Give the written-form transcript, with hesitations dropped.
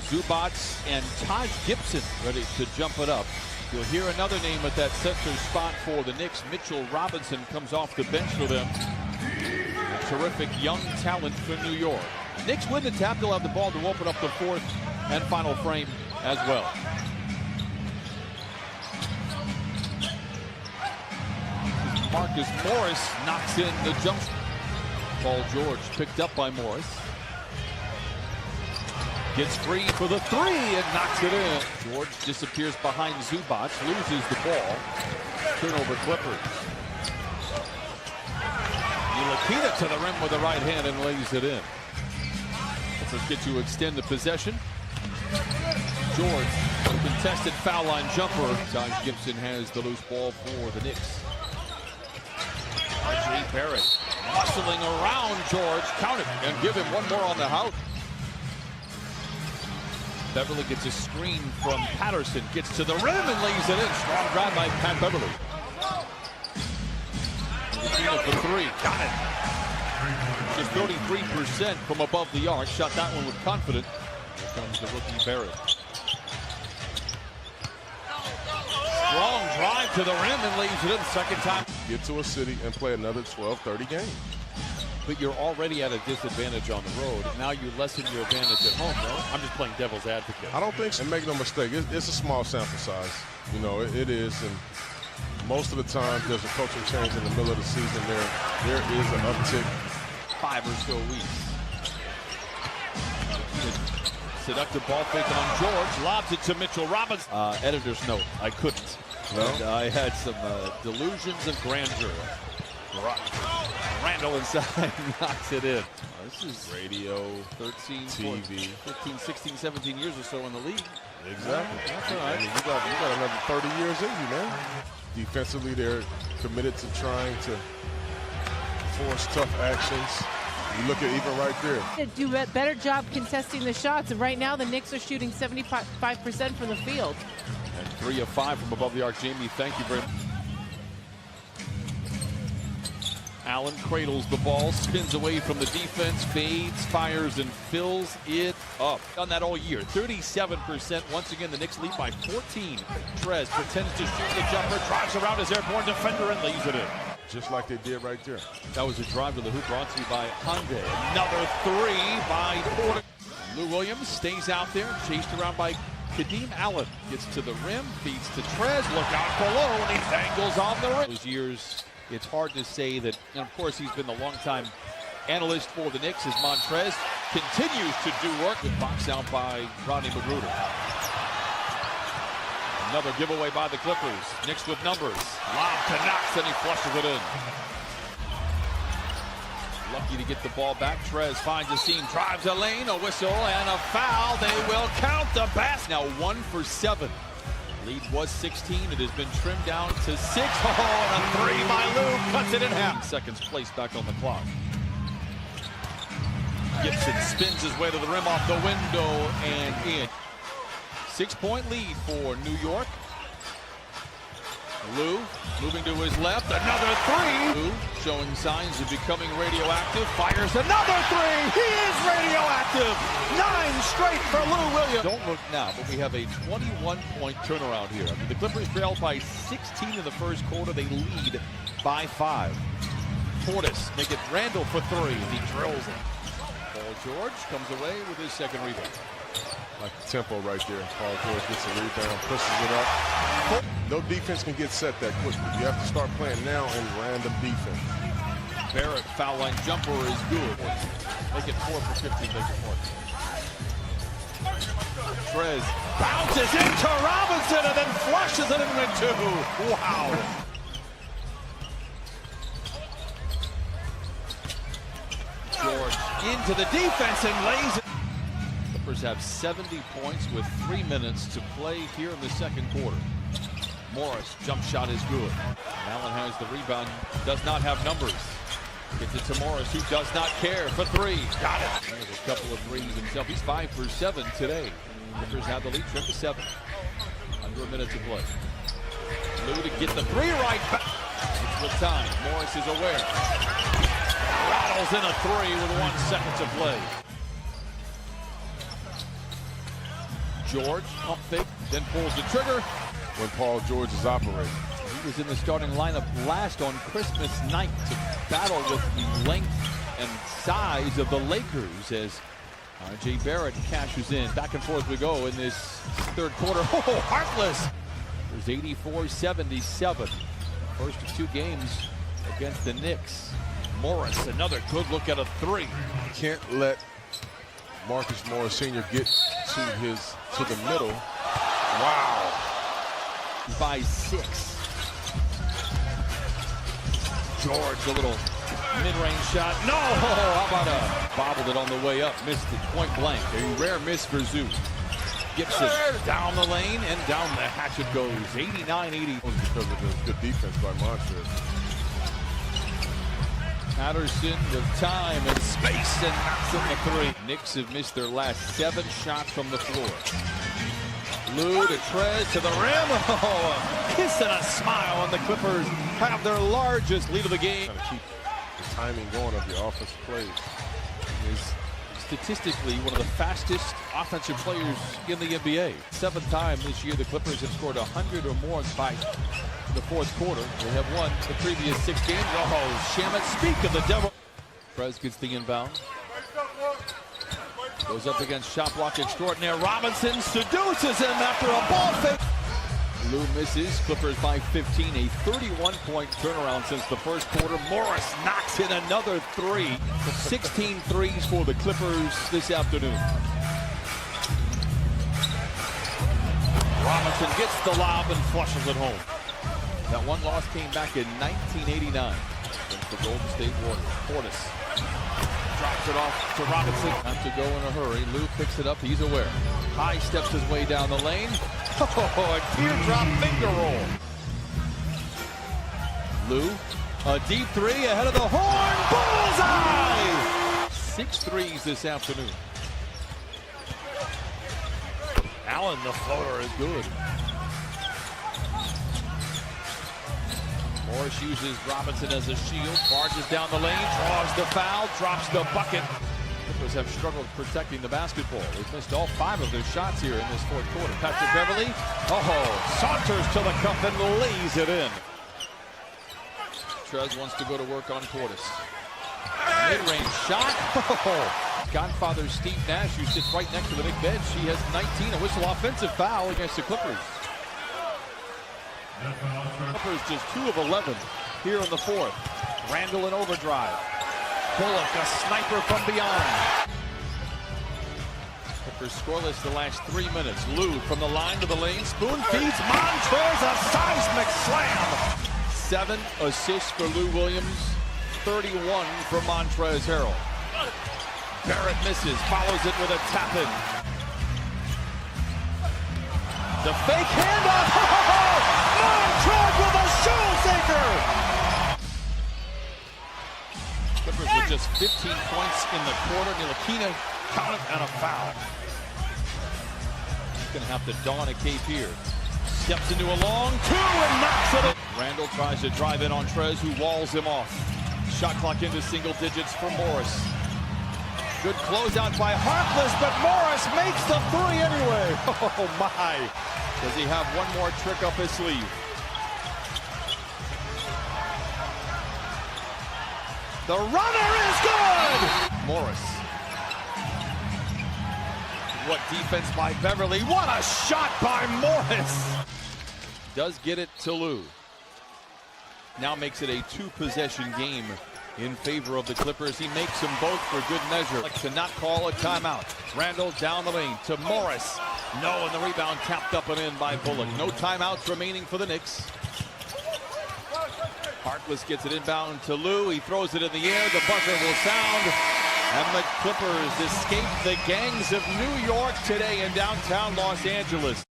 Zubac and Taj Gibson ready to jump it up. You'll hear another name at that center spot for the Knicks. Mitchell Robinson comes off the bench for them. A terrific young talent for New York. Knicks win the tap. They'll have the ball to open up the fourth and final frame as well. Marcus Morris knocks in the jump. Paul George picked up by Morris. Gets free for the three and knocks it in. George disappears behind Zubac, loses the ball. Turnover Clippers. Ntilikina to the rim with the right hand and lays it in. Let's get to extend the possession. George, contested foul line jumper. Taj Gibson has the loose ball for the Knicks. R.J. Barrett muscling around George. Count it and give him one more on the house. Beverly gets a screen from Patterson, gets to the rim and lays it in. Strong drive by Pat Beverly. Ntilikina for three, got it. Just 33% from above the arc. Shot that one with confidence. Here comes the rookie Barrett. Strong drive to the rim and lays it in the second time. Get to a city and play another 12-30 game. But you're already at a disadvantage on the road. Now you lessen your advantage at home, though. I'm just playing devil's advocate. I don't think so. And make no mistake, it's a small sample size. You know, it is. And most of the time, there's a coaching change in the middle of the season. There is an uptick. 5 or so weeks. Seductive ball fake on George. Lobs it to Mitchell Robinson. Editor's note, I couldn't. No? And I had some delusions of grandeur. Randall inside knocks it in. This is radio, 13, TV, 15, 16, 17 years or so in the league. Exactly. That's all right. I mean, you got another 30 years in you, man. Defensively, they're committed to trying to force tough actions. You look at even right there. Do a better job contesting the shots, and right now the Knicks are shooting 75% from the field. And 3 of 5 from above the arc. Jamie, thank you very much. Allen cradles the ball, spins away from the defense, fades, fires, and fills it up. Done that all year. 37%. Once again, the Knicks lead by 14. Trez pretends to shoot the jumper, drives around his airborne defender, and lays it in. Just like they did right there. That was a drive to the hoop brought to you by Hyundai. Another 3 by Porter. Lou Williams stays out there, chased around by Kadeem Allen. Gets to the rim, feeds to Trez. Look out below, and he dangles on the rim. Those years, it's hard to say that, and of course he's been the longtime analyst for the Knicks as Montrez continues to do work with box out by Rodney Magruder. Another giveaway by the Clippers. Knicks with numbers. Lob to Knox, and he flushes it in. Lucky to get the ball back. Trez finds a seam, drives a lane, a whistle, and a foul. They will count the basket. Now 1 for 7. Lead was 16. It has been trimmed down to 6. Oh, and a 3 by Lou. Cuts it in half. Seconds placed back on the clock. Gibson spins his way to the rim off the window and in. 6-point lead for New York. Lou moving to his left. Another 3. Lou showing signs of becoming radioactive. Fires another 3. He is radioactive. 9 straight for Lou Williams. Don't look now, but we have a 21-point turnaround here. I mean, the Clippers trailed by 16 in the first quarter. They lead by 5. Portis make it Randall for 3. He drills it. Paul George comes away with his second rebound. Like the tempo right there. Paul George gets a rebound, pushes it up. No defense can get set that quickly. You have to start playing now in random defense. Barrett, foul line jumper is good. Make it 4 for 15, make it 4. Trez bounces into Robinson and then flushes it in with 2. Wow. George into the defense and lays it. Clippers have 70 points with 3 minutes to play here in the second quarter. Morris, jump shot is good. Allen has the rebound, does not have numbers. Gets it to Morris, who does not care for 3. Got it. There's a couple of threes himself. He's 5 for 7 today. Clippers have the lead, trimmed to 7. Under a minute to play. Lou to get the 3 right back. It's with time. Morris is aware. Rattles in a 3 with 1 second to play. George, pump fake, then pulls the trigger. When Paul George is operating. He was in the starting lineup last on Christmas night to battle with the length and size of the Lakers as R.J. Barrett cashes in. Back and forth we go in this third quarter. Oh, Harkless! There's 84-77. First of two games against the Knicks. Morris, another good look at a three. Can't let Marcus Morris Sr. get to the middle. Wow. By 6. George, a little mid-range shot. No! How about bobbled it on the way up. Missed it point blank. A rare miss for Zoo. Gibson down the lane and down the hatch it goes. 89-80. Because of the good defense by Montrez. Patterson with time and space and knocks in the three. Knicks have missed their last 7 shots from the floor. Lou to Trez to the rim. Oh, a kiss and a smile, and the Clippers have their largest lead of the game. Trying to keep the timing going of the offensive plays. Is statistically one of the fastest offensive players in the NBA. 7th time this year the Clippers have scored 100 or more by the fourth quarter. They have won the previous 6 games. Oh, Shamet, speak of the devil. Trez gets the inbound. Goes up against shot block extraordinaire. Robinson seduces him after a ball fake. Lou misses. Clippers by 15. A 31-point turnaround since the first quarter. Morris knocks in another 3. 16 threes for the Clippers this afternoon. Robinson gets the lob and flushes it home. That one loss came back in 1989 against the Golden State Warriors. Portis drops it off to Robinson. Have to go in a hurry. Lou picks it up. He's aware. High steps his way down the lane. Oh, a teardrop finger roll. Lou, a deep 3 ahead of the horn. Bullseye! 6 threes this afternoon. Allen, the floater is good. Morris uses Robinson as a shield, barges down the lane, draws the foul, drops the bucket. Clippers have struggled protecting the basketball. They've missed all 5 of their shots here in this fourth quarter. Patrick Beverly, saunters to the cup and lays it in. Trez wants to go to work on Portis. Mid-range shot. Godfather Steve Nash, who sits right next to the big bench. He has 19, a whistle offensive foul against the Clippers. Clippers just 2 of 11 here in the fourth. Randall in overdrive. Bullock, a sniper from beyond. Clippers scoreless the last 3 minutes. Lou from the line to the lane. Spoon feeds Montrez, a seismic slam. 7 assists for Lou Williams. 31 for Montrez Harrell. Barrett misses, follows it with a tap-in. The fake handoff. Montrez with a shoe-shaker! Clippers with just 15 points in the quarter. Ntilikina counted and a foul. He's going to have to don a cape here. Steps into a long 2 and knocks it in. Randall tries to drive in on Trez, who walls him off. Shot clock into single digits for Morris. Good closeout by Harkless, but Morris makes the 3 anyway. Oh my! Does he have one more trick up his sleeve? The runner is good! Morris. What defense by Beverly. What a shot by Morris! Does get it to Lou. Now makes it a 2-possession game in favor of the Clippers. He makes them both for good measure. Like to not call a timeout. Randall down the lane to Morris. No, and the rebound tapped up and in by Bullock. No timeouts remaining for the Knicks. Harkless gets it inbound to Lou. He throws it in the air. The buzzer will sound. And the Clippers escape the gangs of New York today in downtown Los Angeles.